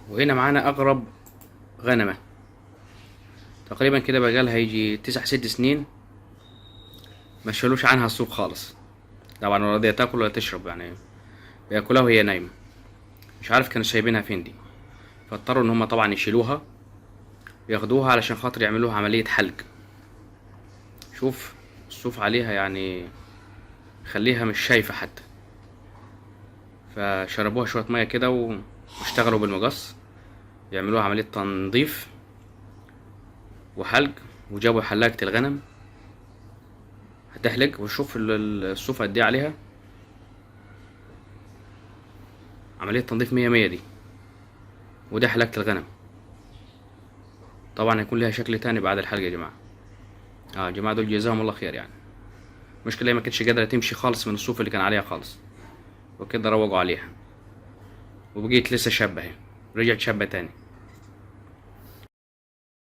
وهنا معانا اغرب غنمة، تقريبا كده بقالها يجي 9 6 سنين ما شالوش عنها السوق خالص. طبعا ولا راضية تاكل ولا تشرب، يعني بياكلها وهي نايمة. مش عارف كانوا سايبينها فين دي، فاضطروا ان هما طبعا يشيلوها وياخدوها علشان خاطر يعملوها عملية حلق. شوف الصوف عليها يعني خليها مش شايفة حتى. فشربوها شوية مية كده واشتغلوا بالمقص يعملوها عملية تنظيف وحلق، وجابوا حلاقة الغنم هتحلق. وشوف الصوف قد ايه عليها، عملية تنظيف 100 100 دي. وده حلاقة الغنم. طبعا هيكون لها شكل تاني بعد الحلقة يا جماعة. يا جماعة دول جزاهم الله خير يعني. المشكلة هي ما كانتش قادرة تمشي خالص من الصوف اللي كان عليها خالص، وكده روجوا عليها وبقيت لسه شابة اهي، رجعت شابة تاني.